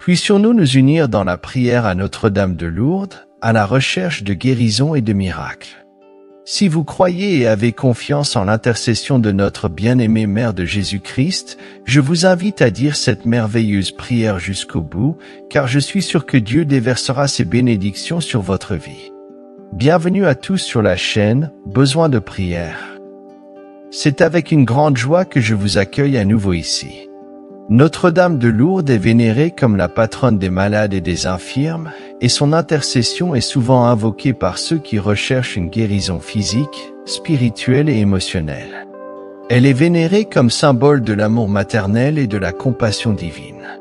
Puissions-nous nous unir dans la prière à Notre-Dame de Lourdes, à la recherche de guérison et de miracles. Si vous croyez et avez confiance en l'intercession de notre bien-aimée Mère de Jésus-Christ, je vous invite à dire cette merveilleuse prière jusqu'au bout, car je suis sûr que Dieu déversera ses bénédictions sur votre vie. Bienvenue à tous sur la chaîne Besoin de prière. C'est avec une grande joie que je vous accueille à nouveau ici. Notre-Dame de Lourdes est vénérée comme la patronne des malades et des infirmes, et son intercession est souvent invoquée par ceux qui recherchent une guérison physique, spirituelle et émotionnelle. Elle est vénérée comme symbole de l'amour maternel et de la compassion divine.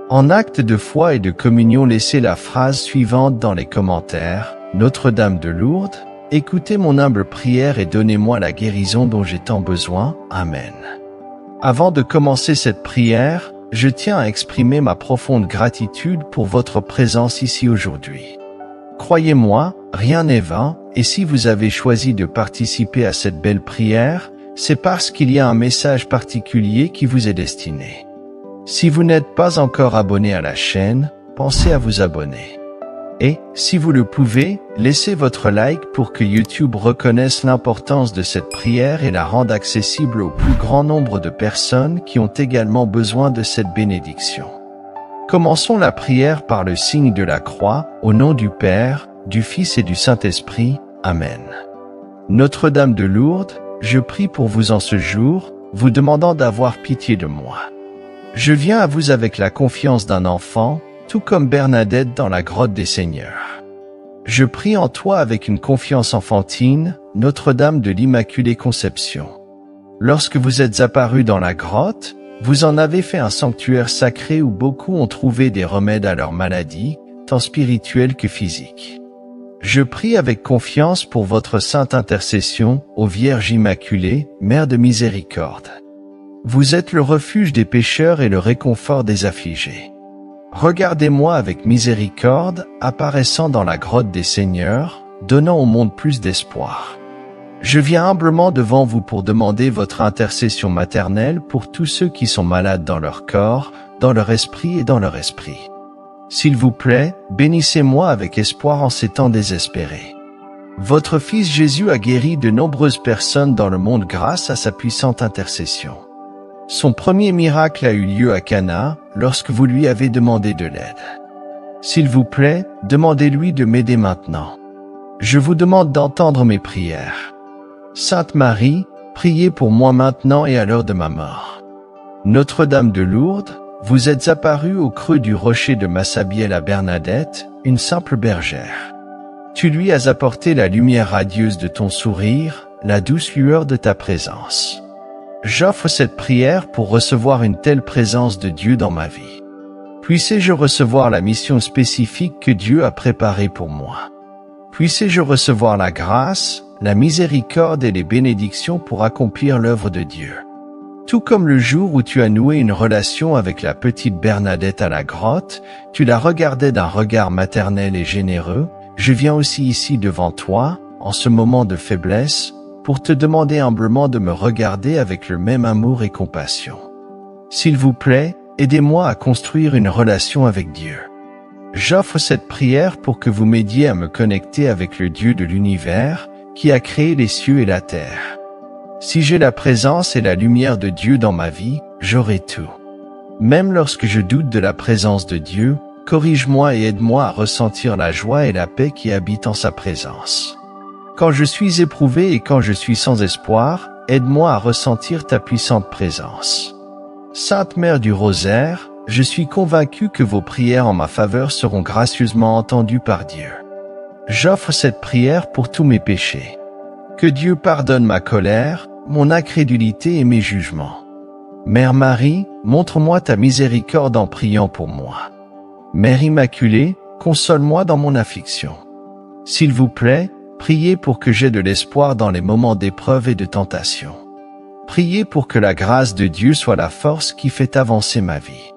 En acte de foi et de communion, laissez la phrase suivante dans les commentaires: Notre-Dame de Lourdes, écoutez mon humble prière et donnez-moi la guérison dont j'ai tant besoin. Amen. Avant de commencer cette prière, je tiens à exprimer ma profonde gratitude pour votre présence ici aujourd'hui. Croyez-moi, rien n'est vain, et si vous avez choisi de participer à cette belle prière, c'est parce qu'il y a un message particulier qui vous est destiné. Si vous n'êtes pas encore abonné à la chaîne, pensez à vous abonner. Et, si vous le pouvez, laissez votre like pour que YouTube reconnaisse l'importance de cette prière et la rende accessible au plus grand nombre de personnes qui ont également besoin de cette bénédiction. Commençons la prière par le signe de la croix, au nom du Père, du Fils et du Saint-Esprit. Amen. Notre-Dame de Lourdes, je prie pour vous en ce jour, vous demandant d'avoir pitié de moi. Je viens à vous avec la confiance d'un enfant, tout comme Bernadette dans la grotte des Seigneurs. Je prie en toi avec une confiance enfantine, Notre-Dame de l'Immaculée Conception. Lorsque vous êtes apparue dans la grotte, vous en avez fait un sanctuaire sacré où beaucoup ont trouvé des remèdes à leurs maladies, tant spirituelles que physiques. Je prie avec confiance pour votre sainte intercession, ô Vierge Immaculée, Mère de miséricorde. Vous êtes le refuge des pécheurs et le réconfort des affligés. Regardez-moi avec miséricorde, apparaissant dans la grotte des Seigneurs, donnant au monde plus d'espoir. Je viens humblement devant vous pour demander votre intercession maternelle pour tous ceux qui sont malades dans leur corps, dans leur esprit et dans leur esprit. S'il vous plaît, bénissez-moi avec espoir en ces temps désespérés. Votre Fils Jésus a guéri de nombreuses personnes dans le monde grâce à sa puissante intercession. Son premier miracle a eu lieu à Cana, lorsque vous lui avez demandé de l'aide. S'il vous plaît, demandez-lui de m'aider maintenant. Je vous demande d'entendre mes prières. Sainte Marie, priez pour moi maintenant et à l'heure de ma mort. Notre-Dame de Lourdes, vous êtes apparue au creux du rocher de Massabielle à Bernadette, une simple bergère. Tu lui as apporté la lumière radieuse de ton sourire, la douce lueur de ta présence. J'offre cette prière pour recevoir une telle présence de Dieu dans ma vie. Puissé-je recevoir la mission spécifique que Dieu a préparée pour moi. Puissé-je recevoir la grâce, la miséricorde et les bénédictions pour accomplir l'œuvre de Dieu. Tout comme le jour où tu as noué une relation avec la petite Bernadette à la grotte, tu la regardais d'un regard maternel et généreux, je viens aussi ici devant toi, en ce moment de faiblesse, pour te demander humblement de me regarder avec le même amour et compassion. S'il vous plaît, aidez-moi à construire une relation avec Dieu. J'offre cette prière pour que vous m'aidiez à me connecter avec le Dieu de l'univers, qui a créé les cieux et la terre. Si j'ai la présence et la lumière de Dieu dans ma vie, j'aurai tout. Même lorsque je doute de la présence de Dieu, corrige-moi et aide-moi à ressentir la joie et la paix qui habitent en sa présence. Quand je suis éprouvé et quand je suis sans espoir, aide-moi à ressentir ta puissante présence. Sainte Mère du Rosaire, je suis convaincu que vos prières en ma faveur seront gracieusement entendues par Dieu. J'offre cette prière pour tous mes péchés. Que Dieu pardonne ma colère, mon incrédulité et mes jugements. Mère Marie, montre-moi ta miséricorde en priant pour moi. Mère Immaculée, console-moi dans mon affliction. S'il vous plaît, priez pour que j'aie de l'espoir dans les moments d'épreuve et de tentation. Priez pour que la grâce de Dieu soit la force qui fait avancer ma vie.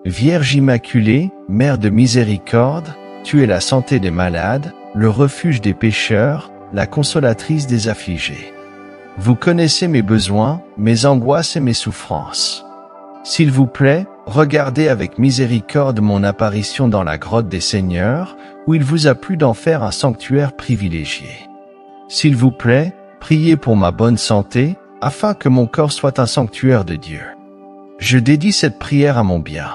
Vierge Immaculée, Mère de miséricorde, tu es la santé des malades, le refuge des pécheurs, la consolatrice des affligés. Vous connaissez mes besoins, mes angoisses et mes souffrances. S'il vous plaît, regardez avec miséricorde mon apparition dans la grotte des Seigneurs, où il vous a plu d'en faire un sanctuaire privilégié. S'il vous plaît, priez pour ma bonne santé, afin que mon corps soit un sanctuaire de Dieu. Je dédie cette prière à mon bien.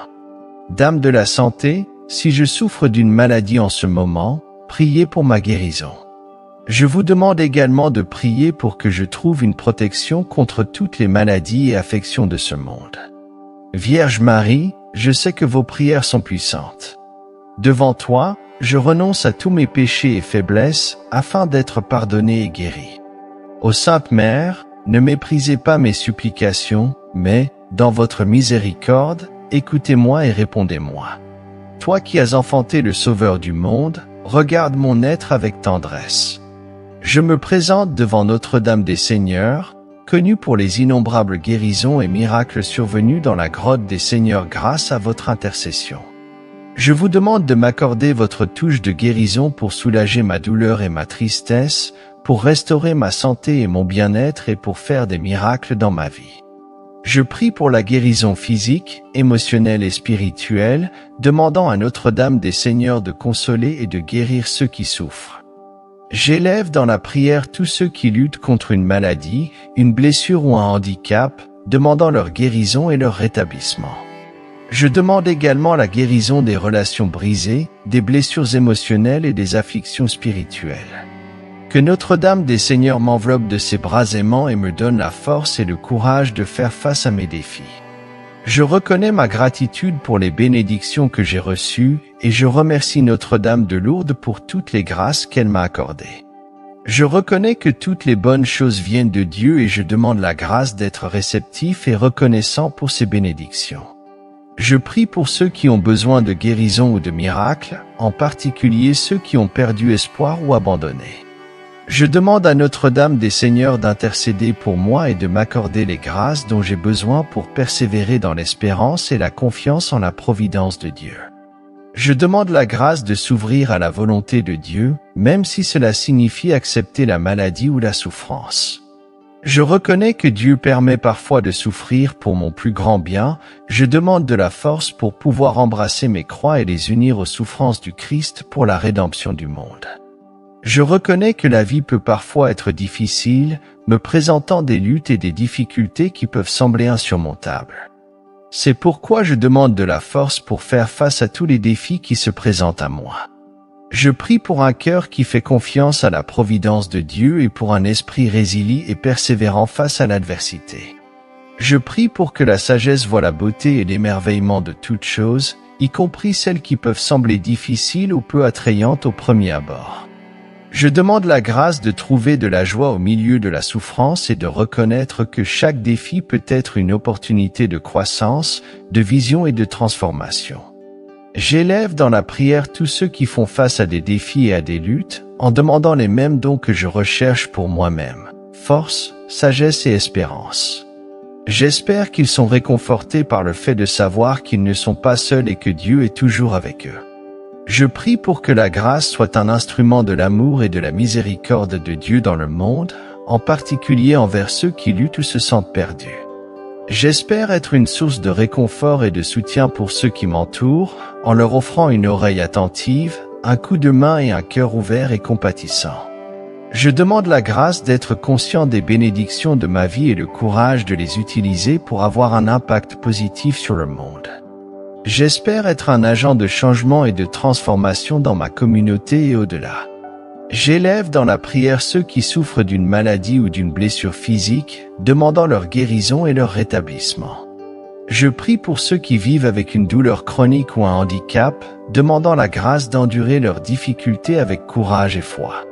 Dame de la santé, si je souffre d'une maladie en ce moment, priez pour ma guérison. Je vous demande également de prier pour que je trouve une protection contre toutes les maladies et affections de ce monde. Vierge Marie, je sais que vos prières sont puissantes. Devant toi, je renonce à tous mes péchés et faiblesses afin d'être pardonné et guéri. Ô Sainte Mère, ne méprisez pas mes supplications, mais, dans votre miséricorde, écoutez-moi et répondez-moi. Toi qui as enfanté le Sauveur du monde, regarde mon être avec tendresse. Je me présente devant Notre-Dame des Seigneurs, connue pour les innombrables guérisons et miracles survenus dans la grotte des Seigneurs grâce à votre intercession. Je vous demande de m'accorder votre touche de guérison pour soulager ma douleur et ma tristesse, pour restaurer ma santé et mon bien-être et pour faire des miracles dans ma vie. Je prie pour la guérison physique, émotionnelle et spirituelle, demandant à Notre-Dame des Seigneurs de consoler et de guérir ceux qui souffrent. J'élève dans la prière tous ceux qui luttent contre une maladie, une blessure ou un handicap, demandant leur guérison et leur rétablissement. Je demande également la guérison des relations brisées, des blessures émotionnelles et des afflictions spirituelles. Que Notre-Dame des Seigneurs m'enveloppe de ses bras aimants et me donne la force et le courage de faire face à mes défis. Je reconnais ma gratitude pour les bénédictions que j'ai reçues et je remercie Notre-Dame de Lourdes pour toutes les grâces qu'elle m'a accordées. Je reconnais que toutes les bonnes choses viennent de Dieu et je demande la grâce d'être réceptif et reconnaissant pour ces bénédictions. Je prie pour ceux qui ont besoin de guérison ou de miracles, en particulier ceux qui ont perdu espoir ou abandonné. Je demande à Notre-Dame des Seigneurs d'intercéder pour moi et de m'accorder les grâces dont j'ai besoin pour persévérer dans l'espérance et la confiance en la providence de Dieu. Je demande la grâce de s'ouvrir à la volonté de Dieu, même si cela signifie accepter la maladie ou la souffrance. Je reconnais que Dieu permet parfois de souffrir pour mon plus grand bien. Je demande de la force pour pouvoir embrasser mes croix et les unir aux souffrances du Christ pour la rédemption du monde. Je reconnais que la vie peut parfois être difficile, me présentant des luttes et des difficultés qui peuvent sembler insurmontables. C'est pourquoi je demande de la force pour faire face à tous les défis qui se présentent à moi. Je prie pour un cœur qui fait confiance à la providence de Dieu et pour un esprit résilient et persévérant face à l'adversité. Je prie pour que la sagesse voie la beauté et l'émerveillement de toutes choses, y compris celles qui peuvent sembler difficiles ou peu attrayantes au premier abord. Je demande la grâce de trouver de la joie au milieu de la souffrance et de reconnaître que chaque défi peut être une opportunité de croissance, de vision et de transformation. J'élève dans la prière tous ceux qui font face à des défis et à des luttes, en demandant les mêmes dons que je recherche pour moi-même: force, sagesse et espérance. J'espère qu'ils sont réconfortés par le fait de savoir qu'ils ne sont pas seuls et que Dieu est toujours avec eux. Je prie pour que la grâce soit un instrument de l'amour et de la miséricorde de Dieu dans le monde, en particulier envers ceux qui luttent ou se sentent perdus. J'espère être une source de réconfort et de soutien pour ceux qui m'entourent, en leur offrant une oreille attentive, un coup de main et un cœur ouvert et compatissant. Je demande la grâce d'être conscient des bénédictions de ma vie et le courage de les utiliser pour avoir un impact positif sur le monde. J'espère être un agent de changement et de transformation dans ma communauté et au-delà. J'élève dans la prière ceux qui souffrent d'une maladie ou d'une blessure physique, demandant leur guérison et leur rétablissement. Je prie pour ceux qui vivent avec une douleur chronique ou un handicap, demandant la grâce d'endurer leurs difficultés avec courage et foi.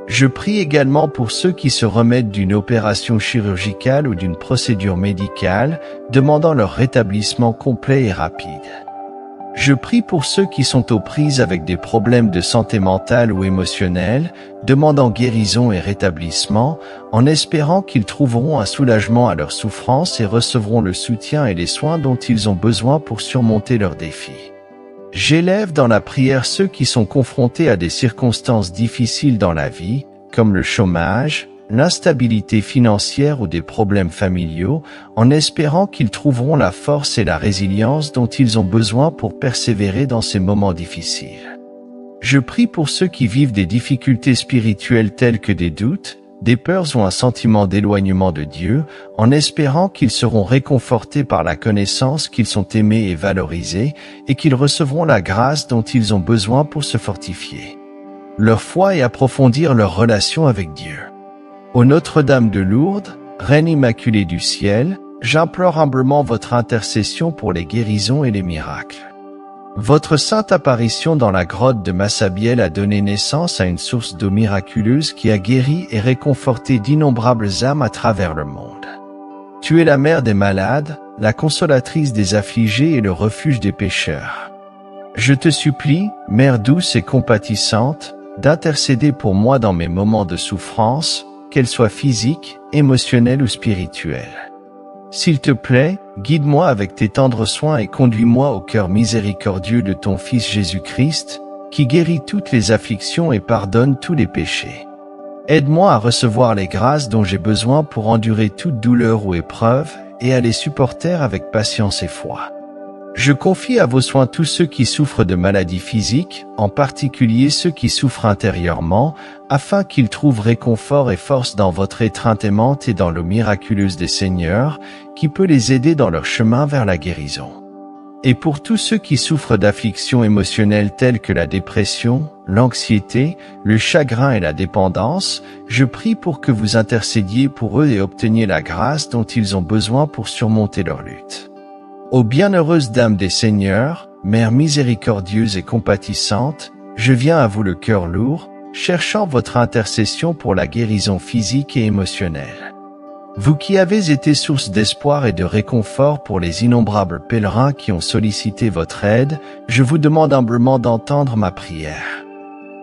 Je prie également pour ceux qui se remettent d'une opération chirurgicale ou d'une procédure médicale, demandant leur rétablissement complet et rapide. Je prie pour ceux qui sont aux prises avec des problèmes de santé mentale ou émotionnelle, demandant guérison et rétablissement, en espérant qu'ils trouveront un soulagement à leurs souffrances et recevront le soutien et les soins dont ils ont besoin pour surmonter leurs défis. J'élève dans la prière ceux qui sont confrontés à des circonstances difficiles dans la vie, comme le chômage, l'instabilité financière ou des problèmes familiaux, en espérant qu'ils trouveront la force et la résilience dont ils ont besoin pour persévérer dans ces moments difficiles. Je prie pour ceux qui vivent des difficultés spirituelles telles que des doutes, des peurs ou un sentiment d'éloignement de Dieu, en espérant qu'ils seront réconfortés par la connaissance qu'ils sont aimés et valorisés, et qu'ils recevront la grâce dont ils ont besoin pour se fortifier leur foi et approfondir leur relation avec Dieu. Ô Notre-Dame de Lourdes, Reine Immaculée du Ciel, j'implore humblement votre intercession pour les guérisons et les miracles. Votre sainte apparition dans la grotte de Massabielle a donné naissance à une source d'eau miraculeuse qui a guéri et réconforté d'innombrables âmes à travers le monde. Tu es la mère des malades, la consolatrice des affligés et le refuge des pécheurs. Je te supplie, Mère douce et compatissante, d'intercéder pour moi dans mes moments de souffrance, qu'elles soient physiques, émotionnelles ou spirituelles. S'il te plaît, guide-moi avec tes tendres soins et conduis-moi au cœur miséricordieux de ton Fils Jésus-Christ, qui guérit toutes les afflictions et pardonne tous les péchés. Aide-moi à recevoir les grâces dont j'ai besoin pour endurer toute douleur ou épreuve et à les supporter avec patience et foi. Je confie à vos soins tous ceux qui souffrent de maladies physiques, en particulier ceux qui souffrent intérieurement, afin qu'ils trouvent réconfort et force dans votre étreinte aimante et dans l'eau miraculeuse des Seigneurs, qui peut les aider dans leur chemin vers la guérison. Et pour tous ceux qui souffrent d'afflictions émotionnelles telles que la dépression, l'anxiété, le chagrin et la dépendance, je prie pour que vous intercédiez pour eux et obteniez la grâce dont ils ont besoin pour surmonter leur lutte. Ô bienheureuse Dame des Seigneurs, Mère miséricordieuse et compatissante, je viens à vous le cœur lourd, cherchant votre intercession pour la guérison physique et émotionnelle. Vous qui avez été source d'espoir et de réconfort pour les innombrables pèlerins qui ont sollicité votre aide, je vous demande humblement d'entendre ma prière.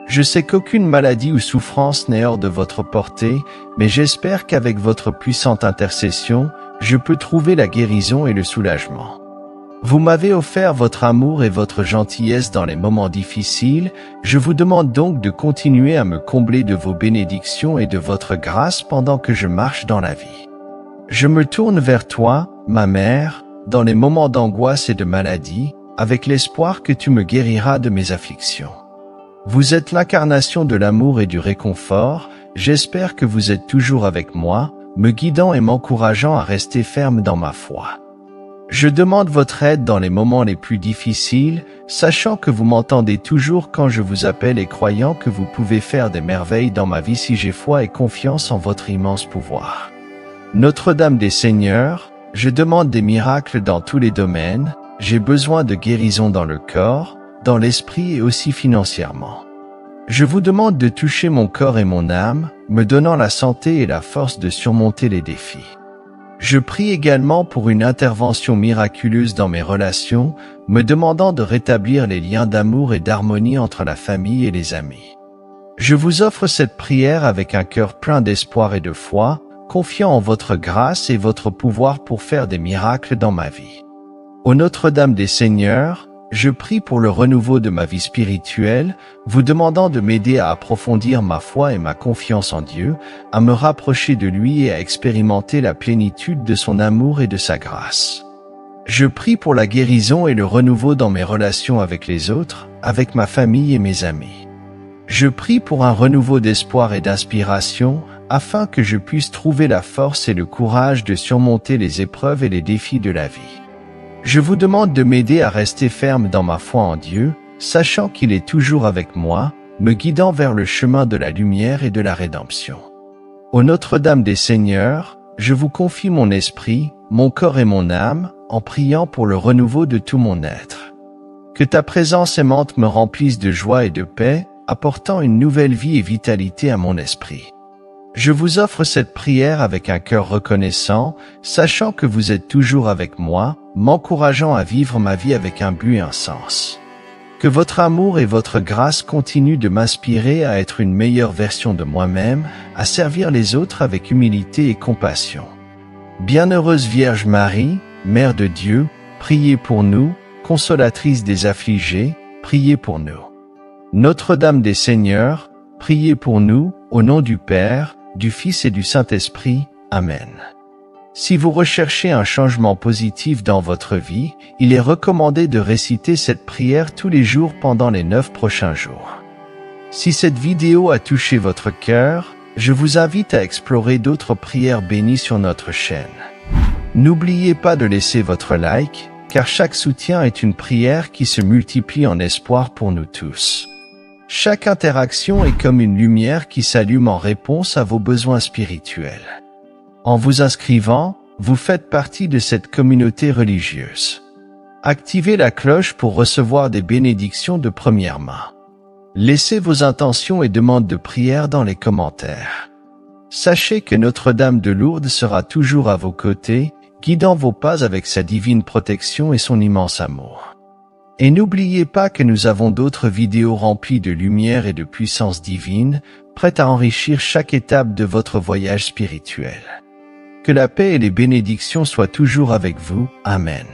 Je sais qu'aucune maladie ou souffrance n'est hors de votre portée, mais j'espère qu'avec votre puissante intercession, je peux trouver la guérison et le soulagement. Vous m'avez offert votre amour et votre gentillesse dans les moments difficiles, je vous demande donc de continuer à me combler de vos bénédictions et de votre grâce pendant que je marche dans la vie. Je me tourne vers toi, ma mère, dans les moments d'angoisse et de maladie, avec l'espoir que tu me guériras de mes afflictions. Vous êtes l'incarnation de l'amour et du réconfort, j'espère que vous êtes toujours avec moi, me guidant et m'encourageant à rester ferme dans ma foi. Je demande votre aide dans les moments les plus difficiles, sachant que vous m'entendez toujours quand je vous appelle et croyant que vous pouvez faire des merveilles dans ma vie si j'ai foi et confiance en votre immense pouvoir. Notre-Dame des Seigneurs, je demande des miracles dans tous les domaines, j'ai besoin de guérison dans le corps, dans l'esprit et aussi financièrement. Je vous demande de toucher mon corps et mon âme, me donnant la santé et la force de surmonter les défis. Je prie également pour une intervention miraculeuse dans mes relations, me demandant de rétablir les liens d'amour et d'harmonie entre la famille et les amis. Je vous offre cette prière avec un cœur plein d'espoir et de foi, confiant en votre grâce et votre pouvoir pour faire des miracles dans ma vie. Ô Notre-Dame des Seigneurs, je prie pour le renouveau de ma vie spirituelle, vous demandant de m'aider à approfondir ma foi et ma confiance en Dieu, à me rapprocher de lui et à expérimenter la plénitude de son amour et de sa grâce. Je prie pour la guérison et le renouveau dans mes relations avec les autres, avec ma famille et mes amis. Je prie pour un renouveau d'espoir et d'inspiration, afin que je puisse trouver la force et le courage de surmonter les épreuves et les défis de la vie. Je vous demande de m'aider à rester ferme dans ma foi en Dieu, sachant qu'il est toujours avec moi, me guidant vers le chemin de la lumière et de la rédemption. Ô Notre-Dame des Seigneurs, je vous confie mon esprit, mon corps et mon âme, en priant pour le renouveau de tout mon être. Que ta présence aimante me remplisse de joie et de paix, apportant une nouvelle vie et vitalité à mon esprit. Je vous offre cette prière avec un cœur reconnaissant, sachant que vous êtes toujours avec moi, m'encourageant à vivre ma vie avec un but et un sens. Que votre amour et votre grâce continuent de m'inspirer à être une meilleure version de moi-même, à servir les autres avec humilité et compassion. Bienheureuse Vierge Marie, Mère de Dieu, priez pour nous, consolatrice des affligés, priez pour nous. Notre-Dame des Seigneurs, priez pour nous, au nom du Père, du Fils et du Saint-Esprit. Amen. Si vous recherchez un changement positif dans votre vie, il est recommandé de réciter cette prière tous les jours pendant les 9 prochains jours. Si cette vidéo a touché votre cœur, je vous invite à explorer d'autres prières bénies sur notre chaîne. N'oubliez pas de laisser votre like, car chaque soutien est une prière qui se multiplie en espoir pour nous tous. Chaque interaction est comme une lumière qui s'allume en réponse à vos besoins spirituels. En vous inscrivant, vous faites partie de cette communauté religieuse. Activez la cloche pour recevoir des bénédictions de première main. Laissez vos intentions et demandes de prière dans les commentaires. Sachez que Notre-Dame de Lourdes sera toujours à vos côtés, guidant vos pas avec sa divine protection et son immense amour. Et n'oubliez pas que nous avons d'autres vidéos remplies de lumière et de puissance divine, prêtes à enrichir chaque étape de votre voyage spirituel. Que la paix et les bénédictions soient toujours avec vous. Amen.